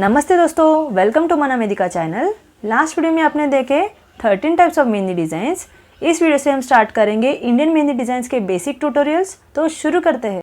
नमस्ते दोस्तों, welcome to manamedika channel. Last video में आपने देखे 13 टाइप्स ऑफ मेहंदी डिज़ाइंस। इस वीडियो से हम स्टार्ट करेंगे इंडियन मेहंदी डिज़ाइंस के बेसिक ट्यूटोरियल्स। तो शुरू करते हैं।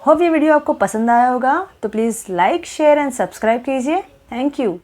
होप ये वीडियो आपको पसंद आया होगा, तो please like, share and subscribe कीजिए। Thank you.